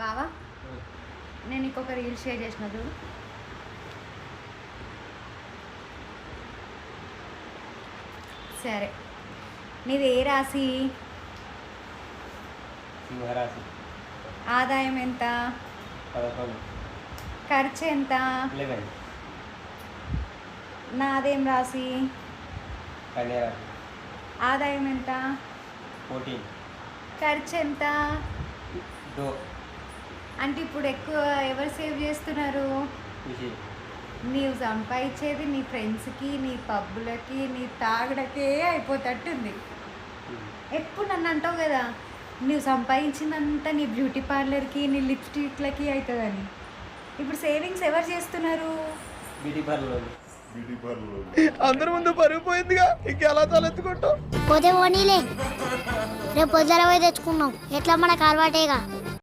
బావా నేను ఇంకొక రీల్ షేర్ చేసిన చూడు. సరే నీది ఏ రాశి? సింహరాశి. ఆదాయం ఎంత? 11. ఖర్చు ఎంత? 11. నాదేం రాశి? కన్యారాశి. ఆదాయం ఎంత? 14. ఖర్చు ఎంత? దో. అంటే ఇప్పుడు ఎక్కువ ఎవరు సేవ్ చేస్తున్నారు? ఖుషి. నీవు సంపాదించేది నీ ఫ్రెండ్స్కి, నీ పబ్బులకి, నీ తాగడకే అయిపోతట్టుంది. ఎప్పుడు నన్ను అంటావు కదా నువ్వు సంపాదించిందంతా నీ బ్యూటీ పార్లర్కి, నీ లిప్స్టిక్లకి అవుతుందని. ఇప్పుడు సేవింగ్స్ ఎవరు చేస్తున్నారు? Beauty parlour. అందరి ముందు పరుగు పోయిందిగా, ఇంకెలా తలెత్తుకుంటావు? పోతే పోనీలే, రేపు పొద్దున పోయి తెచ్చుకున్నాం, ఎట్లా మనకు అలవాటేగా.